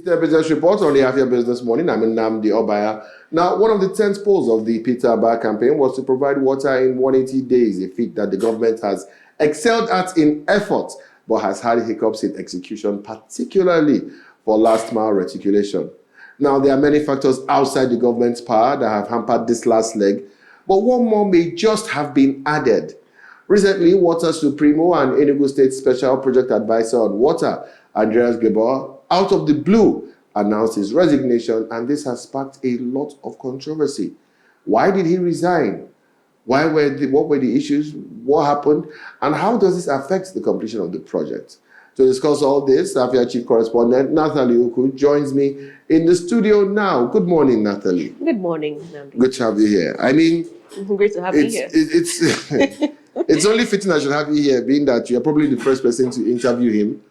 The business report on the Afia Business Morning. I'm Nnamdi Obaya. Now, one of the 10 poles of the Peter Abba campaign was to provide water in 180 days, a feat that the government has excelled at in effort, but has had hiccups in execution, particularly for last mile reticulation. Now, there are many factors outside the government's power that have hampered this last leg, but one more may just have been added. Recently, Water Supremo and Enugu State Special Project Advisor on Water, Andreas Gebauer, out of the blue, announced his resignation, and this has sparked a lot of controversy. Why did he resign? What were the issues? What happened? And how does this affect the completion of the project? To discuss all this, Afia Chief Correspondent Nathalie Ukwu joins me in the studio now. Good morning, Nathalie. Good morning, Nnamdi. Good to have you here. I mean, great to have you here. It's only fitting I should have you here, being that you're probably the first person to interview him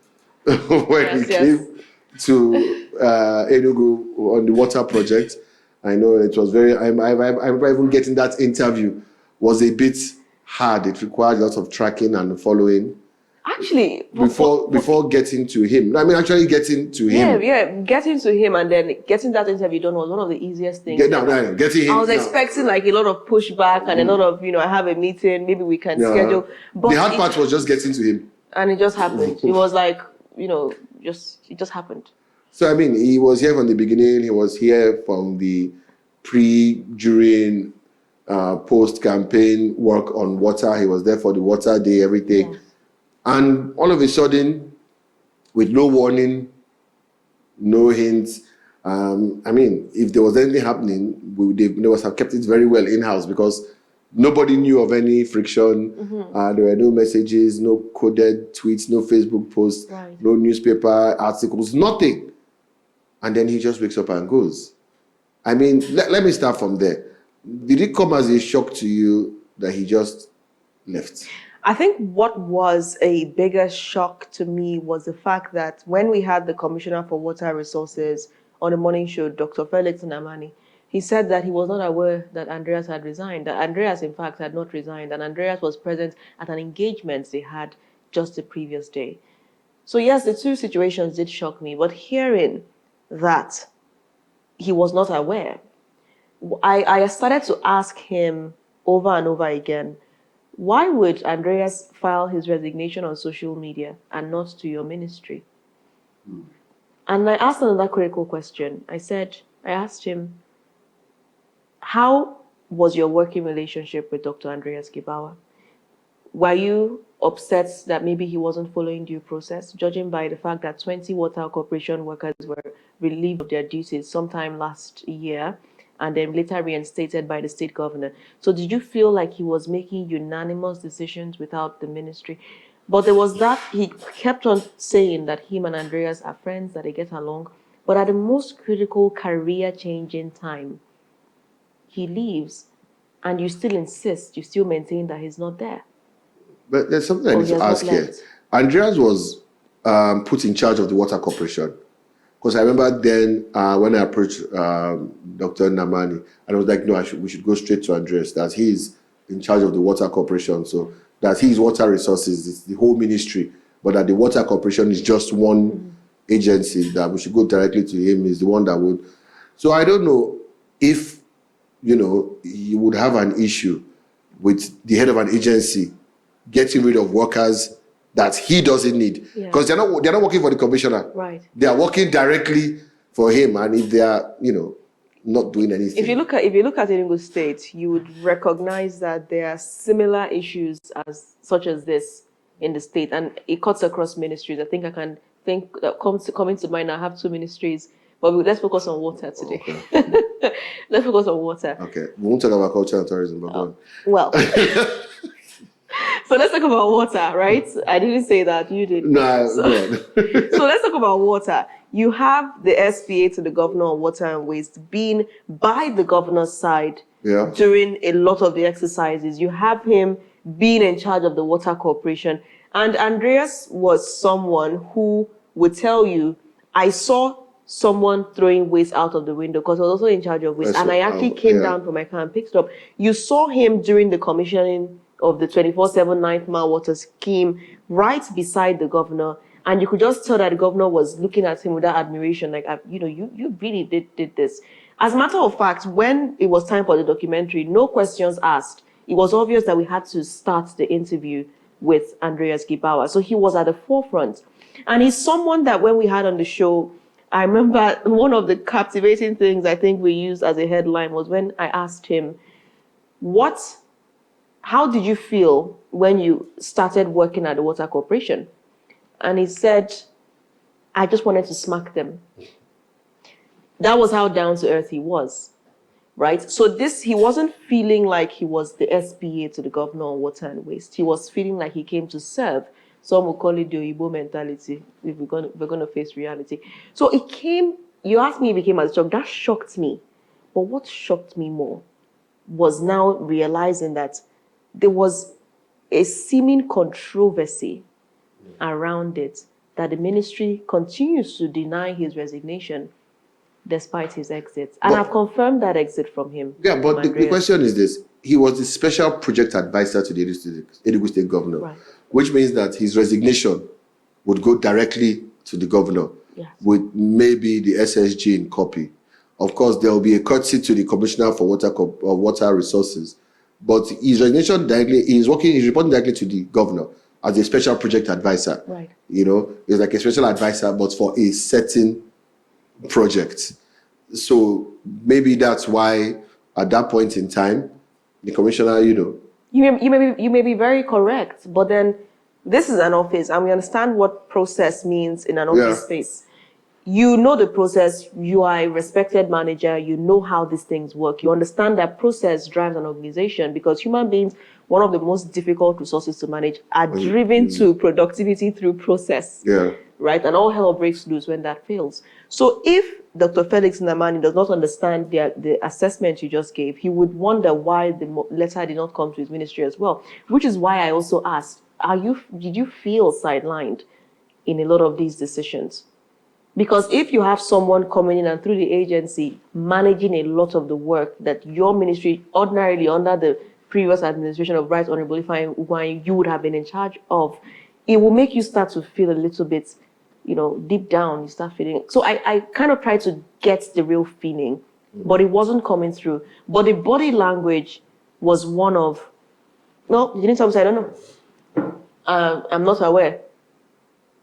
when he came to Enugu on the water project. I know it was very, I remember even getting that interview was a bit hard. It required lots of tracking and following. Actually, before getting to him. I mean, actually getting to him. Yeah, getting to him and then getting that interview done was one of the easiest things. Getting him. I was expecting like a lot of pushback and a lot of, I have a meeting, maybe we can schedule. But the hard part was just getting to him. And it just happened. It was like, it just happened. So, I mean, he was here from the beginning. He was here from the during, post-campaign work on water. He was there for the water day, everything. Yeah. And all of a sudden, with no warning, no hints, I mean, if there was anything happening, they must have kept it very well in-house because nobody knew of any friction. There were no messages, no coded tweets, no Facebook posts, no newspaper articles, nothing. And then he just wakes up and goes. I mean, let me start from there. Did it come as a shock to you that he just left? I think what was a bigger shock to me was the fact that when we had the Commissioner for Water Resources on the morning show, Dr. Felix Namani, he said that he was not aware that Andreas had resigned, that Andreas, in fact, had not resigned, and Andreas was present at an engagement they had just the previous day. So yes, the two situations did shock me, but hearing that he was not aware, I started to ask him over and over again, why would Andreas file his resignation on social media and not to your ministry? And I asked another critical question. I asked him, how was your working relationship with Dr. Andreas Gebauer? Were you upset that maybe he wasn't following due process, judging by the fact that 20 water corporation workers were relieved of their duties sometime last year, and then later reinstated by the state governor? So did you feel like he was making unanimous decisions without the ministry? But there was that, he kept on saying that him and Andreas are friends, that they get along. But at the most critical career-changing time, he leaves, and you still insist, you still maintain that he's not there. But there's something I need to ask here. Andreas was put in charge of the water corporation. Because I remember then when I approached Dr. Namani, and I was like, no, we should go straight to Andreas, that he's in charge of the water corporation. So that he's water resources, it's the whole ministry, but that the water corporation is just one agency, that we should go directly to him, he's the one that would. So I don't know if, you would have an issue with the head of an agency getting rid of workers that he doesn't need, because they're not working for the commissioner. Right. They are working directly for him, and if they are, not doing anything. If you look at Enugu State, you would recognize that there are similar issues such as this in the state, and it cuts across ministries. I think I can think that coming to mind. I have two ministries, but let's focus on water today. Okay. Let's focus on water. Okay, we won't talk about culture and tourism, but go on. Well. So let's talk about water, right? I didn't say that, you did. No, so let's talk about water. You have the SPA to the governor on water and waste being by the governor's side during a lot of the exercises. You have him being in charge of the water corporation. And Andreas was someone who would tell you, I saw someone throwing waste out of the window, because I was also in charge of waste. And I actually came down from my car and picked it up. You saw him during the commissioning of the 24/7 9th mile water scheme right beside the governor, And you could just tell that the governor was looking at him with that admiration, like, you really did this. As a matter of fact, when it was time for the documentary, no questions asked. It was obvious that we had to start the interview with Andreas Gebauer. So he was at the forefront. And he's someone that when we had on the show, I remember one of the captivating things I think we used as a headline was when I asked him, how did you feel when you started working at the Water Corporation? And he said, I just wanted to smack them. That was how down to earth he was, right? So he wasn't feeling like he was the SPA to the governor on water and waste. He was feeling like he came to serve. Some will call it the Oyibo mentality if we're going to face reality. So you asked me if it came as a shock. That shocked me. But what shocked me more was now realizing that there was a seeming controversy around it, that the ministry continues to deny his resignation despite his exit. And I've confirmed that exit from him. Yeah, but the question is this. He was the special project advisor to the Enugu State governor, right, which means that his resignation would go directly to the governor, yes, with maybe the SSG in copy. Of course, there will be a courtesy to the Commissioner for Water Resources, but his resignation he's reporting directly to the governor as a special project advisor. Right. It's like a special advisor, but for a certain project. So maybe that's why at that point in time, the commissioner, You may be very correct, but then this is an office and we understand what process means in an office space. You know the process, you are a respected manager, you know how these things work. You understand that process drives an organization because human beings, one of the most difficult resources to manage, are driven to productivity through process. Yeah. Right? And all hell breaks loose when that fails. So if Dr. Felix Nnamani does not understand the assessment you just gave, he would wonder why the letter did not come to his ministry as well, which is why I also asked, did you feel sidelined in a lot of these decisions? Because if you have someone coming in and through the agency managing a lot of the work that your ministry ordinarily under the previous administration of Right Honorable Ifeanyi Ugwuanyi you would have been in charge of, it will make you start to feel a little bit, deep down, you start feeling. So I kind of tried to get the real feeling, but it wasn't coming through. But the body language was one of, no, you need something, say, I don't know. I'm not aware.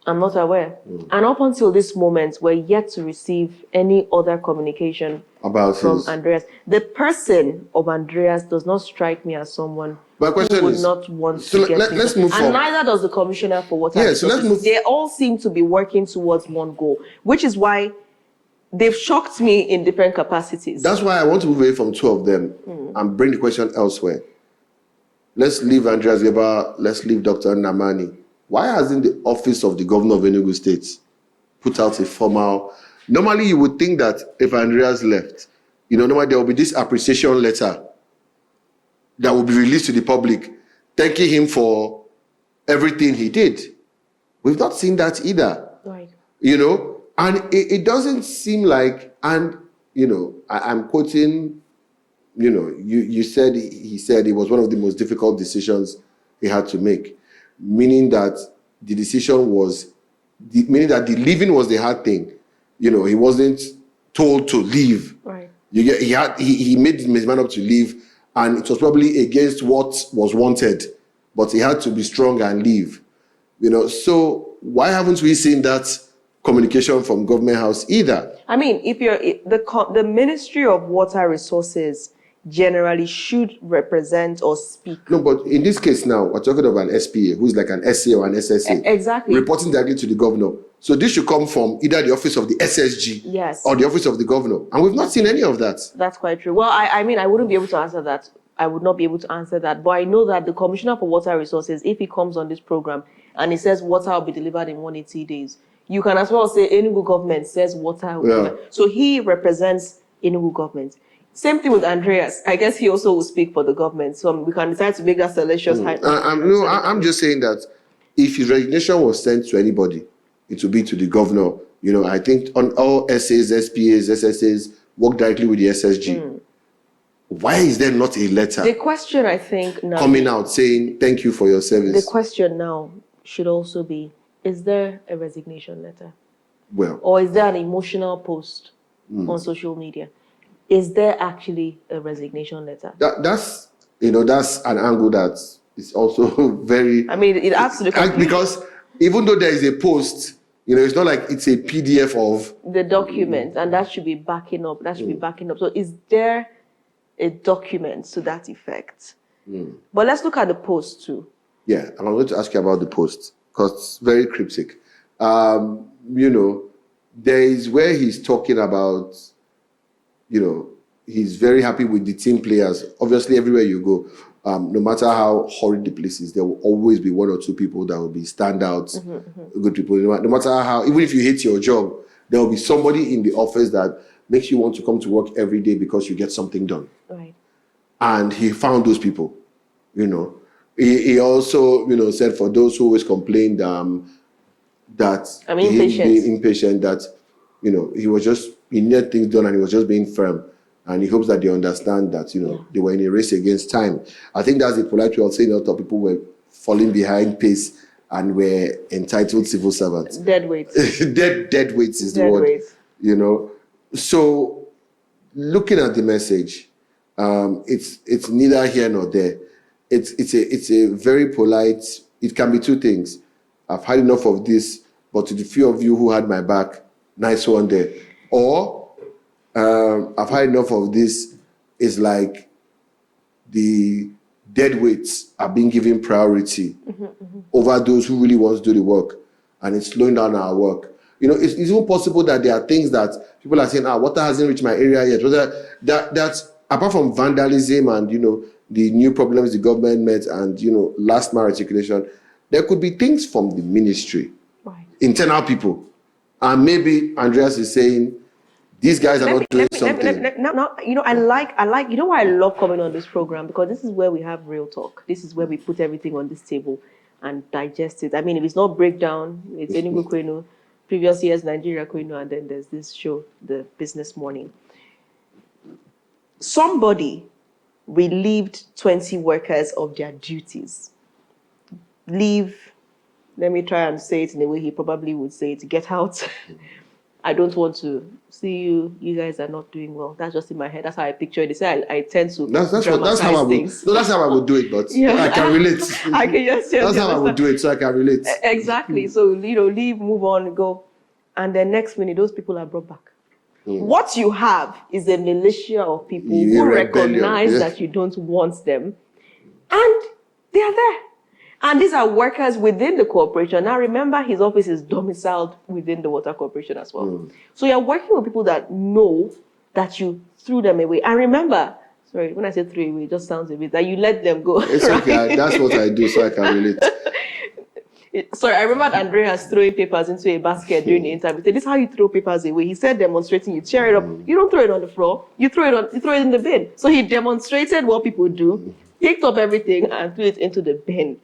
I'm not aware. And up until this moment, we're yet to receive any other communication from Andreas. The person of Andreas does not strike me as someone who would not want to get let's move and neither does the Commissioner for Water Resources. So let's move. They all seem to be working towards one goal, which is why they've shocked me in different capacities. That's why I want to move away from two of them and bring the question elsewhere. Let's leave Andreas Gebauer, let's leave Dr. Nnamani. Why hasn't the office of the governor of Enugu State put out a formal... Normally, you would think that if Andreas left, normally there will be this appreciation letter that will be released to the public, thanking him for everything he did. We've not seen that either. Right. And it doesn't seem like, and, I'm quoting, you said, he said it was one of the most difficult decisions he had to make. Meaning that the decision was, meaning that the leaving was the hard thing. He wasn't told to leave. Right. He made his mind up to leave, and it was probably against what was wanted, but he had to be strong and leave. So why haven't we seen that communication from Government House either? I mean, if the Ministry of Water Resources generally should represent or speak. No, but in this case now, we're talking of an SPA, who's like an SA or an SSA. Exactly. Reporting directly to the governor. So this should come from either the office of the SSG, yes, or the office of the governor. And we've not seen any of that. That's quite true. Well, I mean, I wouldn't be able to answer that. I would not be able to answer that. But I know that the Commissioner for Water Resources, if he comes on this program and he says water will be delivered in 180 days, you can as well say Enugu government says water will be. So he represents Enugu government. Same thing with Andreas. I guess he also will speak for the government. So we can decide to make that selection. I'm just saying that if his resignation was sent to anybody, it would be to the governor. I think on all SAs, SPAs, SSAs work directly with the SSG. Why is there not a letter? The question, I think, now coming out saying thank you for your service. The question now should also be, Is there a resignation letter? Well, Or is there an emotional post on social media? Is there actually a resignation letter? that's an angle that is also very. I mean, it adds to the confusion. Because even though there is a post, it's not like it's a PDF of the document, and that should be backing up. So is there a document to that effect? But let's look at the post too. Yeah, and I'm going to ask you about the post because it's very cryptic. There is where he's talking about, he's very happy with the team players. Obviously, everywhere you go, no matter how horrid the place is, there will always be one or two people that will be standouts, good people. No matter how, even if you hate your job, there will be somebody in the office that makes you want to come to work every day because you get something done. Right. And he found those people, He also, said for those who always complained that I'm impatient. Being impatient, that, he needed things done and he was just being firm. And he hopes that they understand that, they were in a race against time. I think that's the polite way of saying a lot of people were falling behind pace and were entitled civil servants. Dead weights. dead weights is the word. So looking at the message, it's neither here nor there. It's a very polite, it can be two things. I've had enough of this, but to the few of you who had my back, nice one there. Or I've had enough of this is like the dead weights are being given priority over those who really want to do the work, and it's slowing down our work. It's even possible that there are things that people are saying, water hasn't reached my area yet. That's apart from vandalism and the new problems the government met and last mile articulation, there could be things from the ministry, right, internal people, and maybe Andreas is saying these guys are not doing something. I like. Why I love coming on this program, because this is where we have real talk. This is where we put everything on this table and digest it. I mean, if it's not breakdown, it's Enugu Kwenu, previous years Nigeria Kwenu, and then there's this show, the Business Morning. Somebody relieved 20 workers of their duties. Leave, let me try and say it in a way he probably would say it, get out. I don't want to see you. You guys are not doing well. That's just in my head. That's how I picture it. I tend to that's how I would. No, that's how I would do it. But I can relate. I can just. That's how I would do it, so I can relate. Exactly. So leave, move on, go, and then next minute those people are brought back. What you have is a militia of people who recognize that you don't want them, and they are there. And these are workers within the corporation. Now remember, his office is domiciled within the water corporation as well. So you're working with people that know that you threw them away. And remember, sorry, when I say threw away, it just sounds a bit that you let them go. It's right? Okay, that's what I do, so I can relate. Sorry, I remember Andreas throwing papers into a basket during the interview. He said, "This is how you throw papers away." He said, demonstrating, you tear it up. You don't throw it on the floor. You throw it in the bin. So he demonstrated what people do, picked up everything and threw it into the bin.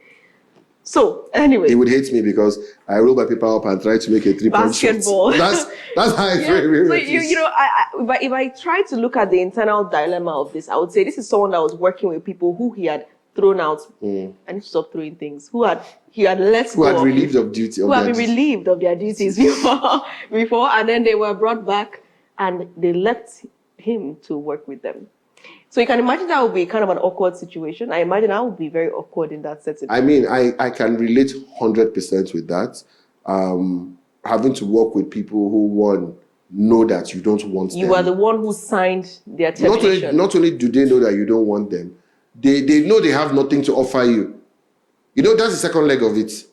So anyway, he would hate me because I roll my paper up and try to make a 3-point shot. Basketball. That's how I So if I try to look at the internal dilemma of this, I would say this is someone that was working with people who he had thrown out. I need to stop throwing things. Who had let go. Who had relieved of duty. Who had been relieved of their duties before, and then they were brought back, and they left him to work with them. So you can imagine that would be kind of an awkward situation. I imagine I would be very awkward in that setting. I mean, I can relate 100% with that. Having to work with people who know that you don't want them. You are the one who signed their termination. Not only do they know that you don't want them, they know they have nothing to offer you. That's the second leg of it.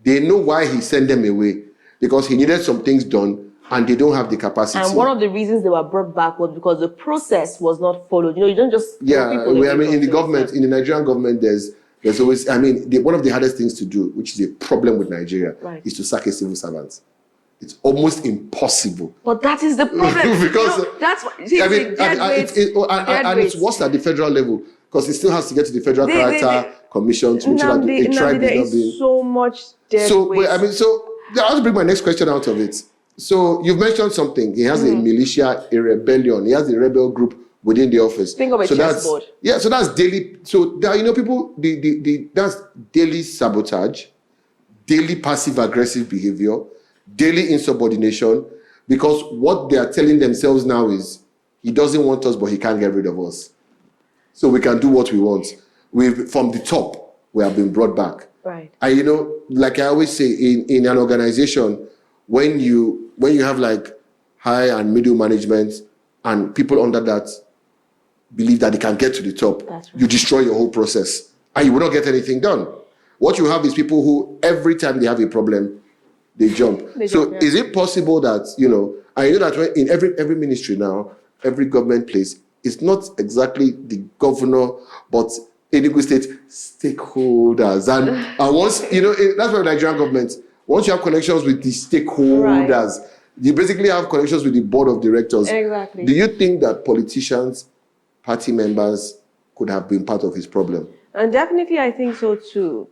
They know why he sent them away, because he needed some things done and they don't have the capacity. And one of the reasons they were brought back was because the process was not followed. You don't just in the government, in the Nigerian government, there's always, one of the hardest things to do, which is a problem with Nigeria, is to sack a civil servant. It's almost impossible. But that is the problem. Because that's what, it's worse at the federal level, because it still has to get to the Federal Character Commission to ensure that a tribe is not being. So much dead weight. I want to bring my next question out of it. So you've mentioned something. He has a militia, a rebellion. He has a rebel group within the office. Think of a chessboard. So that's daily. So there, people. That's daily sabotage, daily passive-aggressive behavior, daily insubordination, because what they are telling themselves now is, he doesn't want us, but he can't get rid of us. So we can do what we want. From the top, we have been brought back. Right. And like I always say, in an organization, when you have like high and middle management and people under that believe that they can get to the top, right. You destroy your whole process and you will not get anything done. What you have is people who every time they have a problem, they jump. Is it possible that, I know that in every ministry now, every government place, it's not exactly the governor, but Enugu State stakeholders. And once, that's why Nigerian government, once you have connections with the stakeholders, right, you basically have connections with the board of directors. Exactly. Do you think that politicians, party members could have been part of his problem? And definitely I think so too.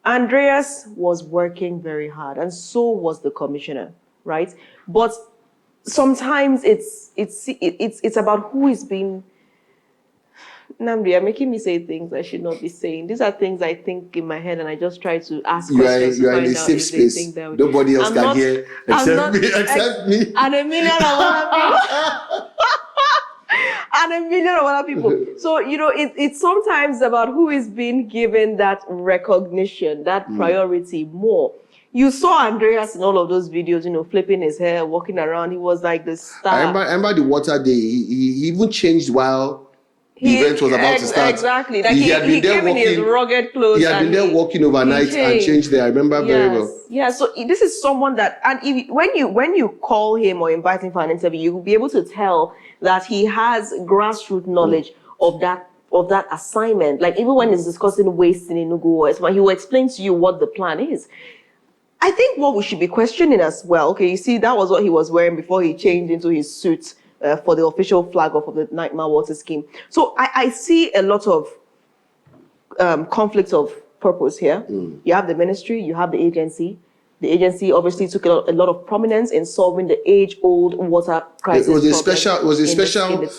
Andreas was working very hard and so was the commissioner, right? But sometimes it's about who is being... Namdi, you're making me say things I should not be saying. These are things I think in my head and I just try to ask questions to you are find in a out safe if space. they think that Nobody else can hear except me. And a million of other people. And a million of other people. So, it's sometimes about who is being given that recognition, that priority more. You saw Andreas in all of those videos, flipping his hair, walking around. He was like the star. I remember the water day. He even changed while the event was about to start. Exactly. Like he came in his rugged clothes. He had been there walking overnight and changed there. I remember very well. Yeah, so this is someone that, and when you call him or invite him for an interview, you will be able to tell that he has grassroots knowledge of that assignment. Like even when he's discussing waste in Enugu, he will explain to you what the plan is. I think what we should be questioning as well, okay, you see, that was what he was wearing before he changed into his suit for the official flag of the Nightmare Water Scheme. So I see a lot of conflict of purpose here. You have the ministry, you have the agency. The agency obviously took a lot of prominence in solving the age-old water crisis. It was a special,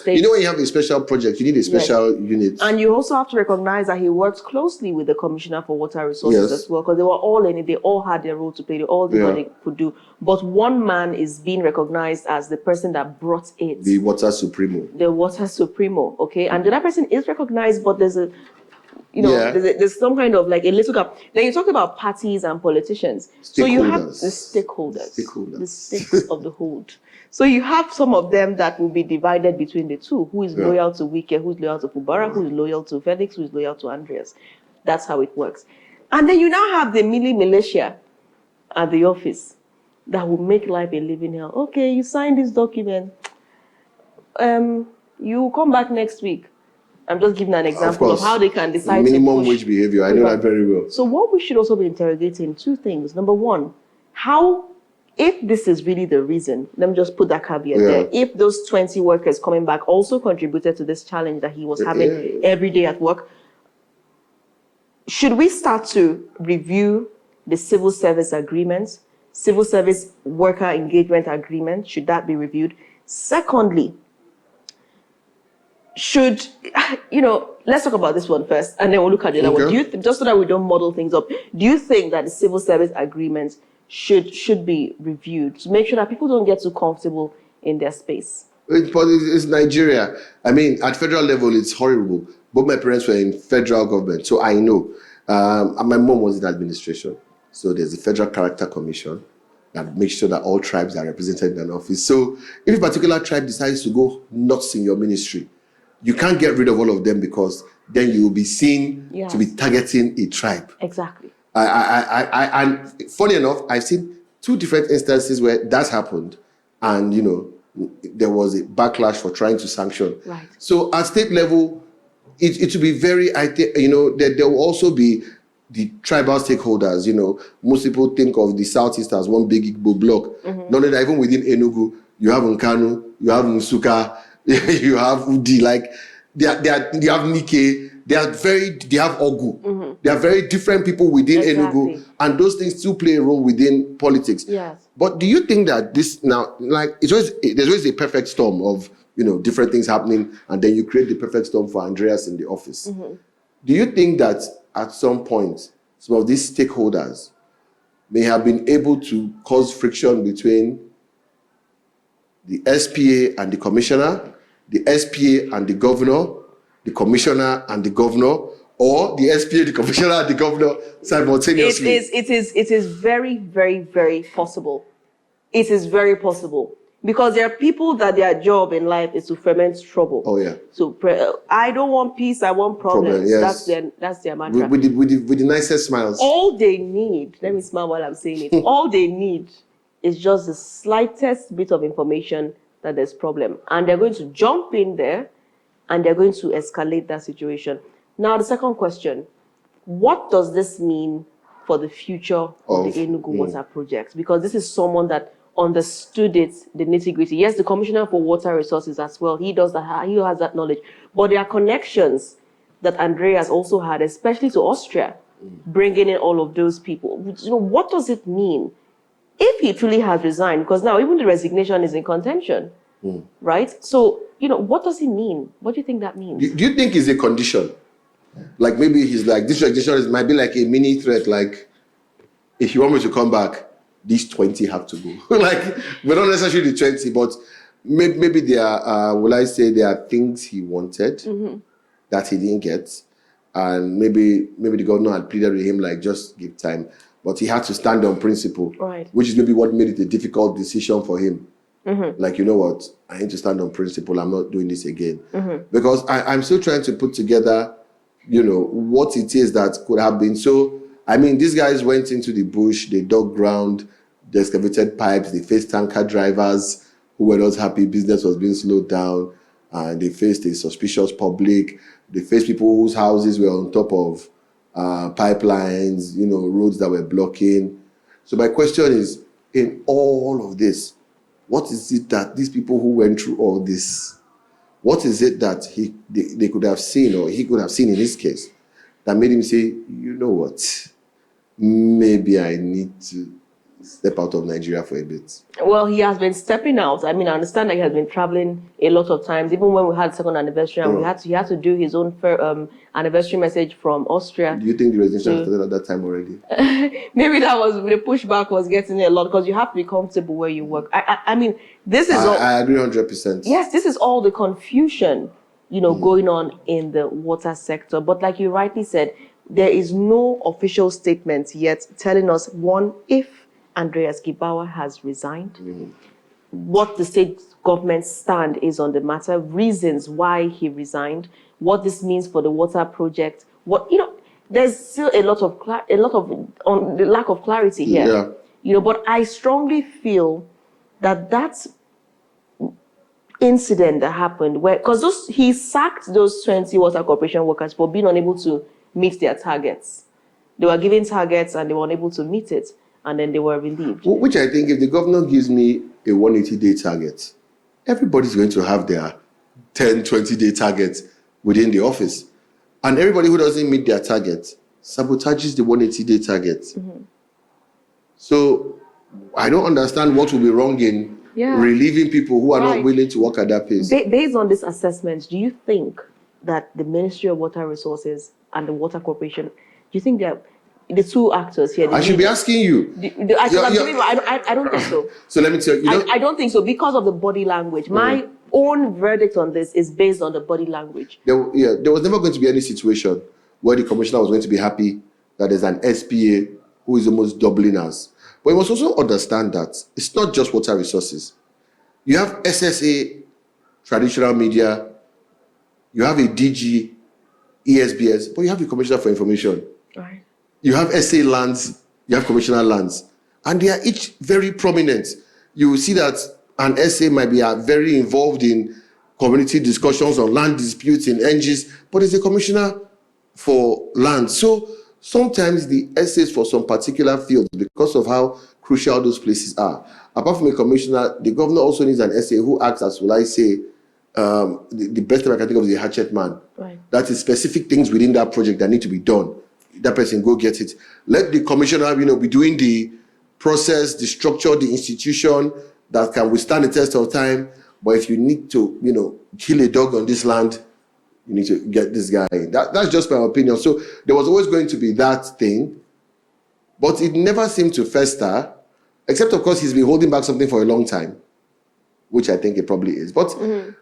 when you have a special project, you need a special unit. And you also have to recognize that he worked closely with the Commissioner for Water Resources as well, because they were all in it, they all had their role to play, they all did what they could do. But one man is being recognized as the person that brought it. The Water Supremo. The Water Supremo, okay? And the other person is recognized, but there's there's some kind of like a little gap. Then you talked about parties and politicians. So you have the stakeholders. The stakes of the hold. So you have some of them that will be divided between the two. Who is loyal to Wike, who's loyal to Fubara, who is loyal to Felix, who is loyal to Andreas. That's how it works. And then you now have the militia at the office that will make life a living hell. Okay, you signed this document. You come back next week. I'm just giving an example of how they can decide minimum wage behavior. I know that very well. So what we should also be interrogating, two things. Number one, if this is really the reason, let me just put that caveat there. If those 20 workers coming back also contributed to this challenge that he was having every day at work, should we start to review the civil service agreements, civil service worker engagement agreement? Should that be reviewed? Secondly, let's talk about this one first, and then we'll look at the other one. Just so that we don't muddle things up, do you think that the civil service agreements should be reviewed to make sure that people don't get too comfortable in their space? But it's Nigeria. I mean, at federal level, it's horrible. Both my parents were in federal government, so I know. And my mom was in administration. So there's a Federal Character Commission that makes sure that all tribes are represented in an office. So if a particular tribe decides to go nuts in your ministry, you can't get rid of all of them because then you will be seen to be targeting a tribe. Exactly. And funny enough, I've seen two different instances where that's happened, and there was a backlash for trying to sanction. Right. So at state level, it will be very. There will also be the tribal stakeholders. Most people think of the Southeast as one big Igbo block. Not that even within Enugu, you have Nkanu, you have Nsuka. You have Udi, they have Nike, they have Ogu. They are very different people within Enugu, and those things still play a role within politics. Yes. But do you think that this now, there's always a perfect storm of different things happening, and then you create the perfect storm for Andreas in the office? Do you think that at some point some of these stakeholders may have been able to cause friction between the SPA and the commissioner, the SPA and the governor, the commissioner and the governor, or the SPA, the commissioner, and the governor simultaneously. It is very, very, very possible. It is very possible. Because there are people that their job in life is to ferment trouble. Oh, yeah. So I don't want peace, I want problems. Yes. That's their mantra. With the nicest smiles. All they need, let me smile while I'm saying it, all they need is just the slightest bit of information that there's problem. And they're going to jump in there and they're going to escalate that situation. Now, the second question, what does this mean for the future of the Enugu Water Project? Because this is someone that understood it, the nitty-gritty. Yes, the Commissioner for Water Resources as well, he does that, he has that knowledge. But there are connections that Andreas also had, especially to Austria, bringing in all of those people. You know, what does it mean if he truly has resigned? Because now even the resignation is in contention, right? So, you know, what does it mean? What do you think that means? Do you think it's a condition? Like maybe he's like, this resignation might be like a mini threat, like, if you want me to come back, these 20 have to go. Like, but not necessarily the 20, but maybe there are, will I say, there are things he wanted that he didn't get. And maybe the governor had pleaded with him, like, just give time. But he had to stand on principle, right, which is maybe what made it a difficult decision for him. Like, you know what, I need to stand on principle. I'm not doing this again. Because I'm still trying to put together, you know, what it is that could have been. So, I mean, these guys went into the bush, they dug ground, they excavated pipes, they faced tanker drivers who were not happy, business was being slowed down, and they faced a suspicious public, they faced people whose houses were on top of pipelines, you know, roads that were blocking. So my question is, in all of this, what is it that these people who went through all this, what is it that they could have seen, or he could have seen in his case, that made him say, you know what, maybe I need to step out of Nigeria for a bit? Well, he has been stepping out. I mean, I understand that he has been traveling a lot of times. Even when we had second anniversary, and he had to do his own anniversary message from Austria. Do you think the resignation started at that time already? Maybe that was the pushback was getting a lot, because you have to be comfortable where you work. I mean, this is all. I agree 100%. Yes, this is all the confusion, you know, going on in the water sector. But like you rightly said, there is no official statement yet telling us, one, if Andreas Gebauer has resigned, what the state government's stand is on the matter, reasons why he resigned, what this means for the water project. What, you know, there's still a lot of the lack of clarity here. Yeah. You know, but I strongly feel that incident that happened, where, because he sacked those 20 water corporation workers for being unable to meet their targets. They were given targets and they were unable to meet it, and then they were relieved. Which I think, if the governor gives me a 180-day target, everybody's going to have their 10, 20-day target within the office. And everybody who doesn't meet their target sabotages the 180-day target. So I don't understand what will be wrong in relieving people who are not willing to work at that pace. Based on this assessment, do you think that the Ministry of Water Resources and the Water Corporation, do you think they're the two actors here? I should be asking you. I don't think so. So let me tell you. I don't think so, because of the body language. My own verdict on this is based on the body language. There was never going to be any situation where the commissioner was going to be happy that there's an SPA who is almost doubling us. But you must also understand that it's not just water resources. You have SSA, traditional media, you have a DG, ESBS, but you have the Commissioner for Information. Right. You have SA lands, you have commissioner lands, and they are each very prominent. You will see that an SA might be very involved in community discussions on land disputes in NGs, but it's a commissioner for land. So sometimes the SAs for some particular fields, because of how crucial those places are, apart from a commissioner, the governor also needs an SA who acts as, will I say, the best term I can think of is a hatchet man. Right. That is specific things within that project that need to be done. That person go get it. Let the commissioner, be doing the process, the structure, the institution that can withstand the test of time. But if you need to, kill a dog on this land, you need to get this guy in. That's just my opinion. So there was always going to be that thing. But it never seemed to fester, except, of course, he's been holding back something for a long time, which I think it probably is. But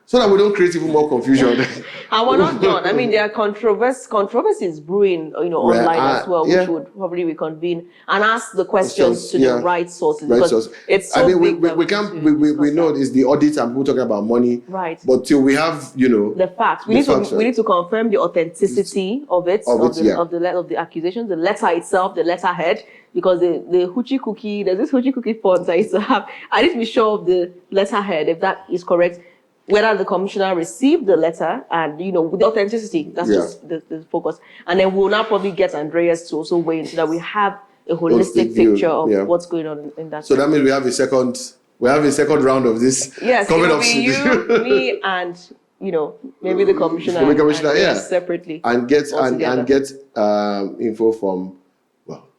so that we don't create even more confusion. And we're not done. I mean, there are controversies brewing, online as well, which would probably reconvene and ask the questions to the right sources. Right source. It's so we know it's the audit and people talking about money. Right. But till we have, the facts. We need to confirm the authenticity of the accusations, the letter itself, the letterhead. Because the hoochie cookie, there's this hoochie cookie font I used to have. I need to be sure of the letterhead, if that is correct. Whether the commissioner received the letter and, with the authenticity, that's just the focus. And then we'll now probably get Andreas to also weigh in so that we have a holistic picture of what's going on in that. So that means we have a second round of this. Yes, coming up soon. You, me, and maybe the commissioner. Separately. And get info from,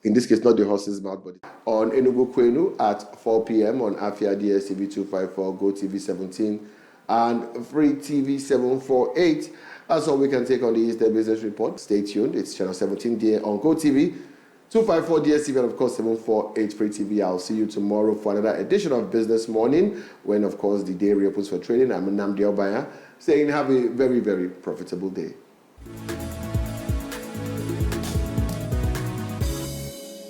in this case, not the horse's mouth, but on Enugu Kwenu at 4 p.m. on Afia DSTV 254, Go TV 17, and Free TV 748. That's all we can take on the Easter Business Report. Stay tuned. It's channel 17 there on Go TV, 254 DSTV, and of course 748 Free TV. I'll see you tomorrow for another edition of Business Morning, when of course the day reopens for trading. I'm Nathalie Ukwu saying have a very, very profitable day.